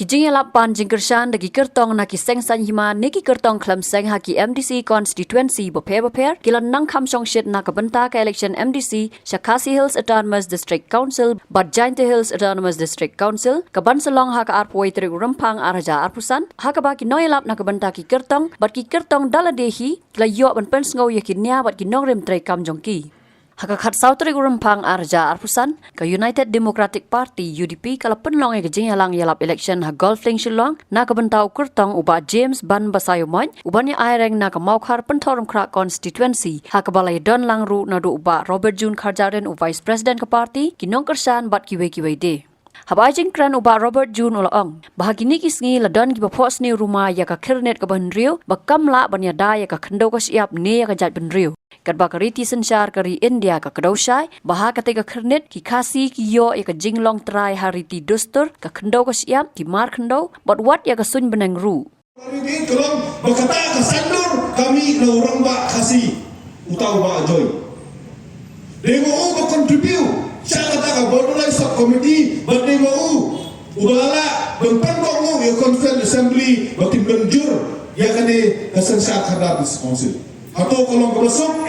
Kijing lapan jingkershan dagi kertong naki seng san hima niki kertong klam seng haki MDC constituency boper kilan nang kam song shit na kabenta ka election MDC Shakasi Hills Autonomous District Council Badjainte Hills Autonomous District Council kaban selong haka arpoi tri rempang araja arpusan haka baki noyalap na kabenta ki kertong bat ki kertong daladehi kila yo ban pens ngau yakinya bat ki nongrem tri kam jongki haka khat sautri rempang arja arpusan ka United Democratic Party UDP kala penlong e gejing yalang yalap election ha golfing shilong na kabentau kertong uba James Ban Basayomon ubanya aireng na ka maukar pentorum kra constituency haka balai don langru na do uba Robert June Kharjaren u vice president ka party kinong kersan bat kiwe de Habajing kran uba Robert June ulaong bahagini kisngi ladon ki bapos ni rumah ya ka kirnet ka banriu bakam la banya da ya ka khendo ka siap ne ya ka jat banriu kadba kariti sensar kari India ka kadaushai baha kate ka kirnet ki khasi ki yo ya ka jinglong trai hariti dustur ka khendo ka siap ki mar khendo bot wat ya ka sun benang ru Ini kalau berkata ke sandur kami na orang ba khasi utau ba joy demo berkontribute saya kata Borderline Subcommittee berdemo ubala berpandang ya Conference Assembly bertim benjur ya kene kesensiat hadap council atau kalau kebesok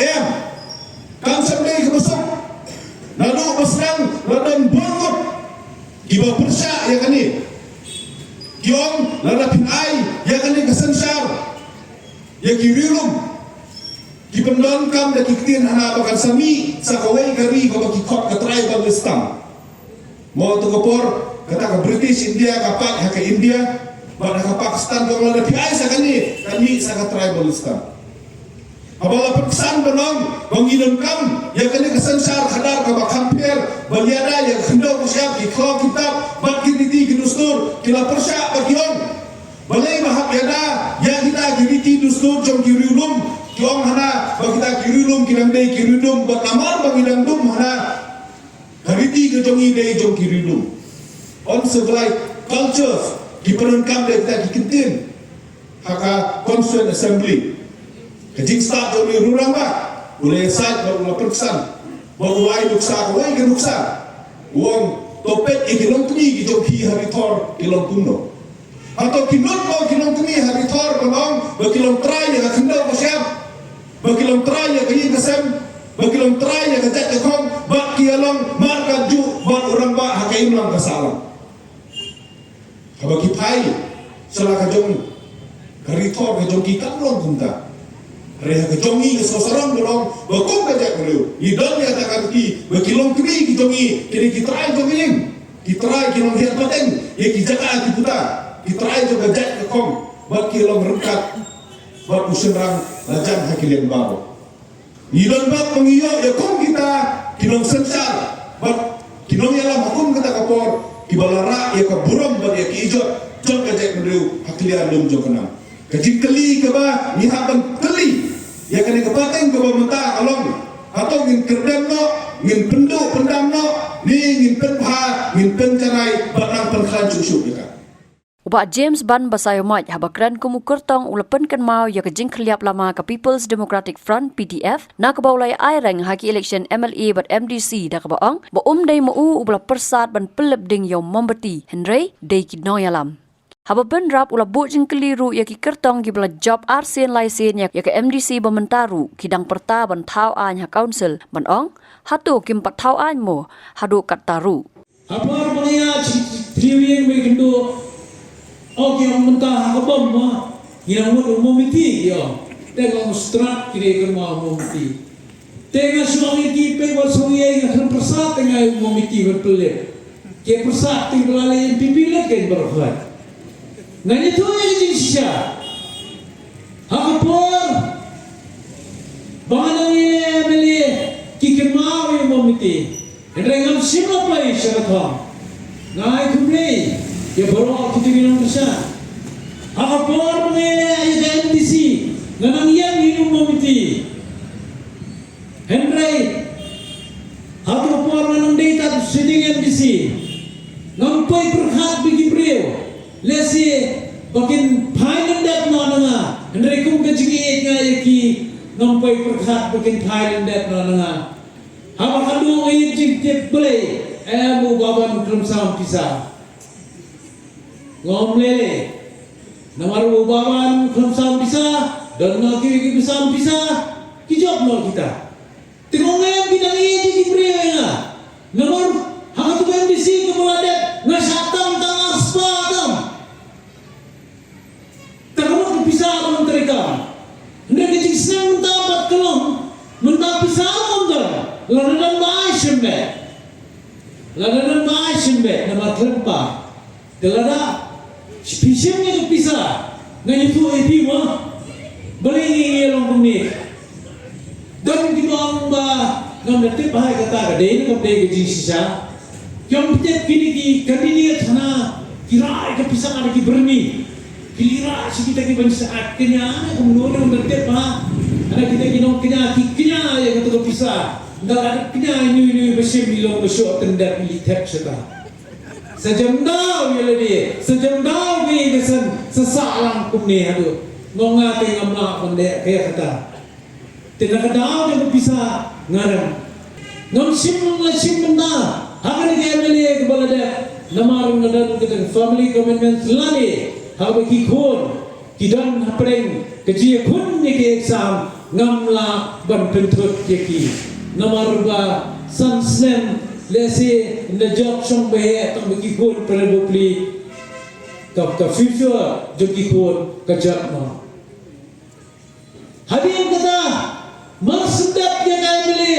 kan sampai kebesok nado besang ladan bangun iba persa ya kene kiong ladapin ai ya kene kesensiat ya kirilum di pendon kam da kiktin hana bakan sami sakawai kari ko baki kot ka tribal listam mo to kopor kata ka British India ka pak ha ka India ba ka Pakistan ko la pi ai sakani kami sa ka tribal listam abala pakistan benong bangilon kam ya kani kesansar khadar ka ba compare baliada ya khindo ko siap ki kho kitab bat kiniti kinustur kila persya bagion balai mahap yada ya kita kiriti dustur jom kiriulum Kiong hana bagita kirilum kirang dei kirilum batamar bangidang dum hana hariti ke jongi dei jong kirilum on civilized cultures kipenon kam dei kita kikintin haka constituent assembly kajing start jongi rurang ba boleh sat baru perksan baru wai luksa wai ke luksa uang topet ikilong tuni ki jong haritor kilong kuno atau kinot mo kilong tuni haritor balong bakilong try ya kendo ko siap Bakilong try ya kayi kasem, bakilong try ya kajat kong, bak kialong marka ju bak orang ba hakaim lang kasalang. Habaki pai sala kajong karitor kajong kitam long kumta. Reha kajongi sosarang bolong bakong kajat beliau. Idol ya takkan ki bakilong kiri kijongi kini kitray jongiling, kitray kilong hiat bateng, ya kijaka kiputa, kitray jo kajat kong, bak kialong rengkat. Buat userang lajang hakilian baru. Idon bak mengiyo ya kong kita kinong sensar. Buat kinong yalam hakum kita kapor kibalara ya kaburam buat ya kiijot jod kajak mendeu hakilian lum jo kenam. Kajik keli keba nihaban keli ya kene kepateng keba mentah along atau ngin kerdem no ngin pendam no ni ngin penpa ngin pencarai batang perkhan cucuk ya. Uba James Ban Basayomaj habakran kumu kertong ulapan kan mau ya kejing khliap lama ka People's Democratic Front PDF na kabaulay aireng haki election MLA bat MDC da kabaong ba dai mau ubla persat ban pelep ding yom membeti Henry dei kinoyalam haba ben rap ula bujing keliru ya ki kertong ki bla job arsen laisen ya ka MDC bamentaru kidang perta ban thau an ha council ban ong hatu kim pat thau an mo hadu kataru apar bangya triwien me kindo Oke, yang mentah apa mah? Yang mau miti ya. Tengok strat kiri kan mau miti. Tengok suami kita buat suami yang akan persat tengah mau miti berpelit. Ke persat tinggal yang pipilat kan berkhidmat. Nah itu yang jinsya. Hakapor. Bagaimana ni meli kikan mau yang mau miti. Dengan siapa yang syarat Ngai kumlei. Ya baru kita bilang besar. Hakapor mengelak ya MDC. Nganang yang minum memiti. Henry. Hakapor nganang data sitting MDC. Ngampai perhat bagi beliau. Lesi bakin Thailand dat mana. Henry kum keciki ngaya ki ngampai perhat bakin Thailand dat mana. Habakandu ayat jik boleh. Amu baban kelam sam pisah. ngom lele namar ubawan khamsam bisa dan ngaki bisa kijok no kita tingongem bidang ini kibriya namar hangatu MDC kemuladet ngasatam tangar spatam terlalu bisa mereka hendak kecil senang mendapat kelong mendapat bisa mendapat ladanan baik sembet nama terpa delada spesialnya tu bisa ngai tu mah boleh ni long pemni dan di bawah ngam detik bahai kata ada ini kau dek sisa yang pencet kini kini thana kira ke pisang ada ki berni kira si kita ki banyak kenya kemudian ngam detik bah ada kita kinong kenya ya kata pisah dah ada kenya ini bersih bilong besok tendak militek sudah sejam dah ya lady sejam dah ni kesan sesalang kumni aduh ngonga tengah mak pendek kayak kata tidak ada yang bisa ngarang ngam sim benda akan diambil kepala dia nama orang ada family commitment lagi hawa kikun kidan hapreng keji kun ni ke exam ngamla ban pentut yaki nama ruba sansnem lesi in the job song behe tong kikun probably ka future jo kikun kajak no hadin kata maksudap dia kaya beli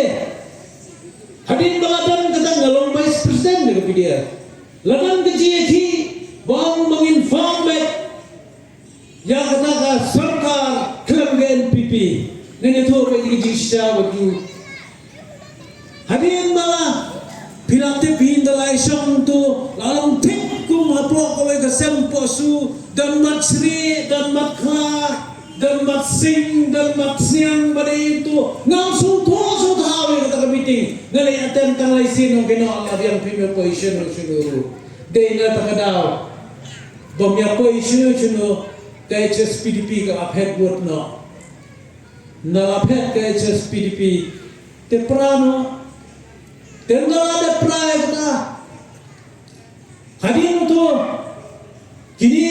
hadin baladan kata ngalong vice president dekat dia ladan keji bang menginform baik yang kata ka sarkar klaim NPP nene tu bagi jisha baju hadin bala pilate pindalai song tu lalong tik kum hapo ko ka sempo su dan matsri dan makha dan matsing dan matsiang pada itu ngam su thawe kata meeting ngalai aten tanglai sinong kena Allah yang premier position seluruh dena takadau bomnya position chuno kay PDP ka aphet word no na aphet kay PDP te prano tengah ada prai kata hadin tu kini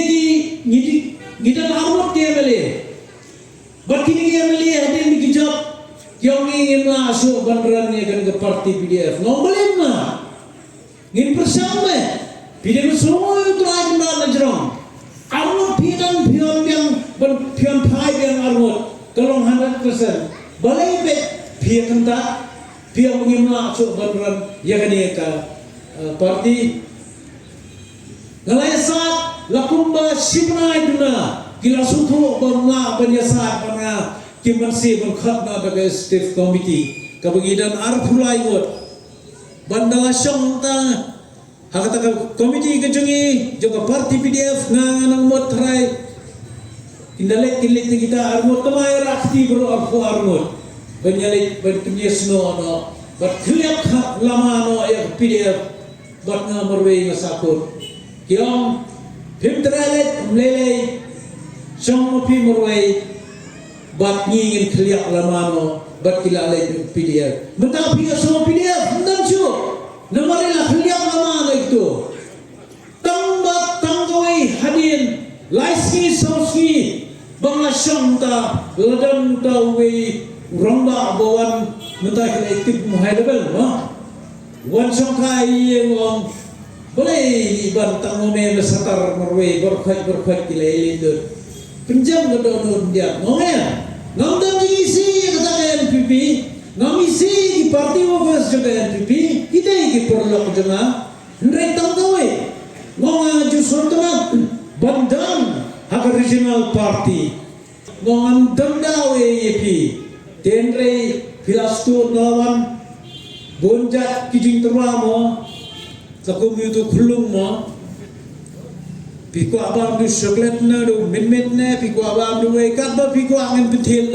di dan armut dia beli berkini dia beli hadin dikijap yang ingin masuk bandarannya kan ke parti PDF ngomongin lah ingin bersama PDF semua itu lagi mana jerong armut pidan pion yang pion pai yang armut kalau 100% balai bet pion kenta dia mengimla masuk bandaran yang ini ke parti ngalai saat lakumba simna iduna kila sutu bangla banyasat bangla kimansi bangkhatna bagi staff committee kabangidan arpulai wot bandala syong ta hakata komiti kejongi juga parti PDF nganang mot trai indalek kilit kita armut tamai rakti bro armut banyalit berkenyesno no berkeliap lama no ya PDF bat ngamarwe ngasakut kiong pimtralet mlele song pi marwe bat ngingin keliap lama no bat kilalet PDF mentapi so PDF ndam chu namarila keliap lama no itu tanggawai hadin laisi sauski bangla syangta ladam tawe rongba bawan mentah kena itip muhailabel wan sangkai yang boleh ibantang ngome mesatar marwe berkhaj kilelindut penjam kedonun dia ngomel ngamdam isi kata NPP ngamisi di parti wafas juga NPP kita iki perlu jema ndretang tawe ngomel justru teman bandang hak regional party ngomel dendawe yepi Tendre filastur lawan bonjat kijing teramo sakum itu kulung mo piko abam du coklat na du minmet na piko abam du ikat ba piko angin betil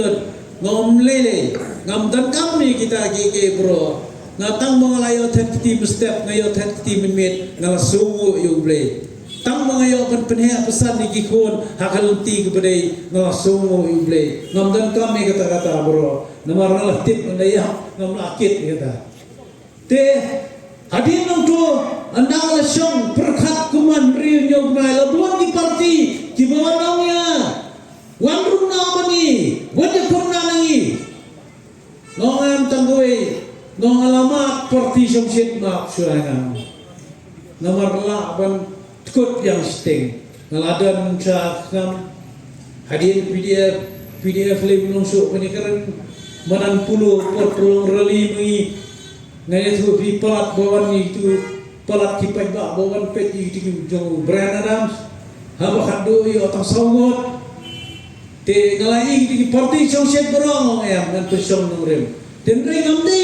ngom lele ngam dan kami kita gege bro ngatang mengalayo tetkiti step ngayo tetkiti minmet ngalasungu yuble tang mangayo kan penhea pesan di kikun hakalunti kepada ngalasungu yuble ngam dan kami kata-kata bro namar ngalatip mandaya ngam lakit kata te Hadirin untuk anda langsung perkat kuman riu nyobrai labuan di parti di bawah namanya wan runa bani wajah kurna nangi nongam tanggui nong alamat parti somsit mak surangan nomor laban kut yang sting ngaladan cakam hadirin PDF lem nungsuk penikaran manan puluh perpulung rali mengi ngaya tu pi palat bawan itu palat kipai bak bawan pet itu jauh Brian Adams haba kado yo otang sawot te ngalai di parti sosial berong ya ngan pesong nomrem den reng amdi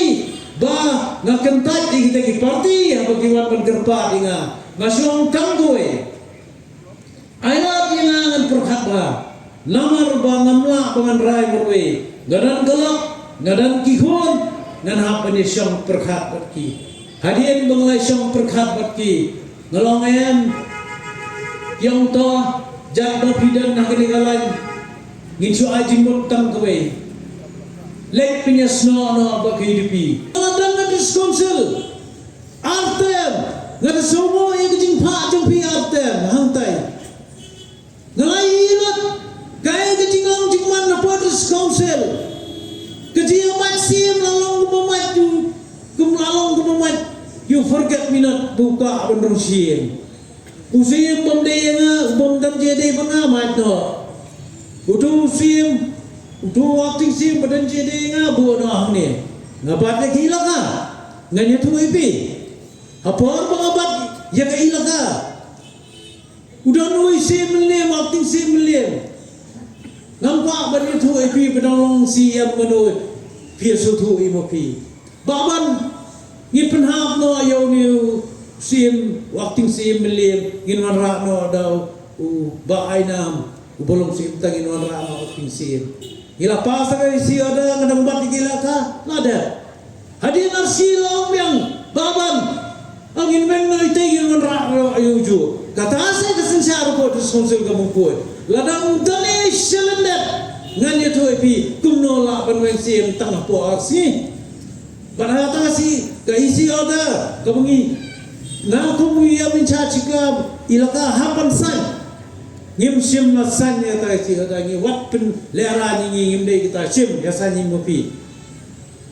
ba ngakentat di kita parti haba kiwan bergerpa dinga ngasong tanggoe aina ngan perkat ba lamar ba ngamla bangan rai merwe gadan galak gadan kihon nan hap ni syong perkhat batki hadirin banglai syong perkhat batki ngelongem yang to jak do pidan nak galan ngin su ajin mutang kowe lek pinya sno no ba KDP adan na council artem ngada somo yang jing pha jing pi artem hantai ngalai ilat kaya jing long jing man na polis council Kejia masih melalong kememat you, kemelalong kememat you forget minat buka bener sih. Usia pemdaya nga, pemdan jadi pengamat no. Udah usia, udah waktu sih badan jadi nga buat noh ni. Ngabat lagi hilang ka, nganya tu ipi. Apa orang pengabat ya ke hilang ka. Udah nuai sih melim, waktu sih melim. Nampak bani tu ipi pedang si yang menoi pia sutu imopi. Baban ni penhap no ayau ni sim waktu sim melim ngin wanra no dau ba ainam bolong sim tangin wanra no waktu sim. Gila pas sekali si ada ngadang bat gila ka nada. Hadir narsi long yang baban angin men no itegin wanra no ayuju. Kata asa kesensyar ko diskonsul kamungkoi. Ladang dali syalendet nganya tu epi kumno la banwen sim tangah po arsi pada tangah si kaisi oda kamungi na kumu ya mincha chika ilaka hapan san ngim sim na san ya ta si oda ngi wat pen lera ni ngim de kita sim ya san ni mopi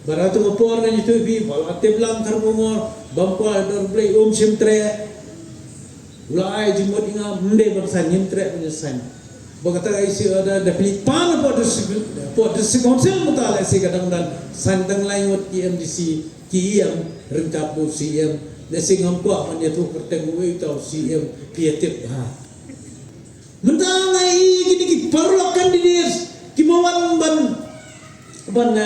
pada tu por nganya tu epi bal ateblang karbumor bampa dor play sim tre ulai jimot inga mende bersan ngim tre penyesan Bagata isi ada dapat pan pada konsil mutala si kadang dan sandang lain wat MDC kiam rengkap CM nasi ngampak mana tu kerteng gue tahu CM piatip ha. Mentang ai gini perlu kandidat kimawan ban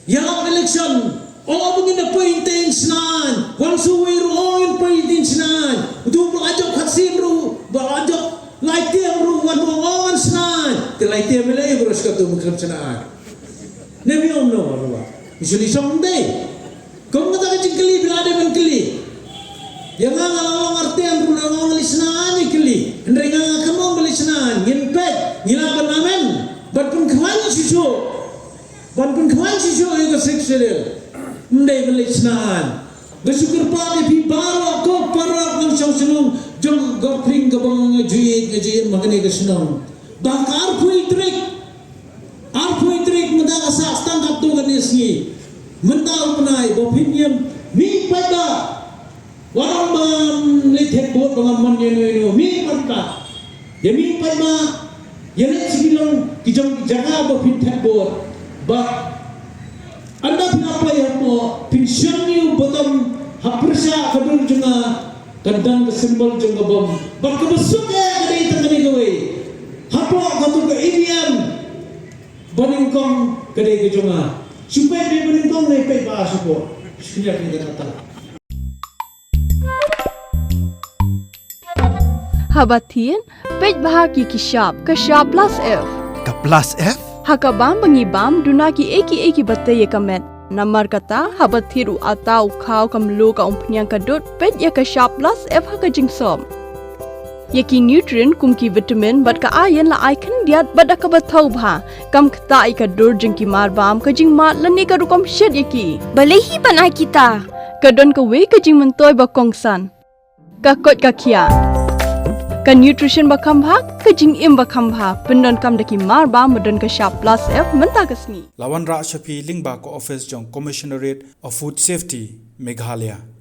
yang election oh begini pointing senan wansuwir oin pointing senan untuk berajak hasil ru berajak Laitia ruwan mongon senan, telaitia melai beros katu mukram senan. Nabi omno ruwa. Misuli somdai. Kau ngata kecikli berada menkeli. Yang ngalang artian runa ngoli senan ikeli. Ndai ngakamu beli senan, nginpet, ngilapan amen. Ban pun kawan susu. Ban pun kawan susu yang seksual. Ndai beli senan. Bersyukur pada pibaro ko para ng senung jong gopring kabang juit magani kesenong bakar puitrik menda asa stangkap tu ganesi mendal penai opinion mi pada warang bam litek bot bangaman yeno mi pada ya mi pada ya net sigilong kijong jaga bopin bot ba anda pinapa ya mo pension ni bottom haprsa kadur junga kadang kesimbol jengga bom berkebesuk ya dari tengani gawe hapo katu ke Indian baningkong kedai kejonga supaya dia baningkong lepek bahas supo sekian kita kata Habatin pej bahagi kishab plus F Ka plus F? hakabam bangibam dunaki eki batte yekamet Namar kata habat thiru atau kau kamlu ka umpnyang kadut pet ya ka sharp plus F ka jingsom. Yaki nutrient kum ki vitamin bat ka iron la icon diat bat ka bathau bha kam khta I ka dur jing ki mar bam ka jing mat lani ka rukom shed yaki. Balehi banai kita. Kadon ka wei ka jing mentoy ba kongsan. Ka kot ka kia. Ka nutrition ba kambha ka jing im ba kambha pendon kam daki mar ba medon ka sharp plus F menta kasni. Lawan Ra Shafi Lingba ko office jong Commissionerate of Food Safety Meghalaya.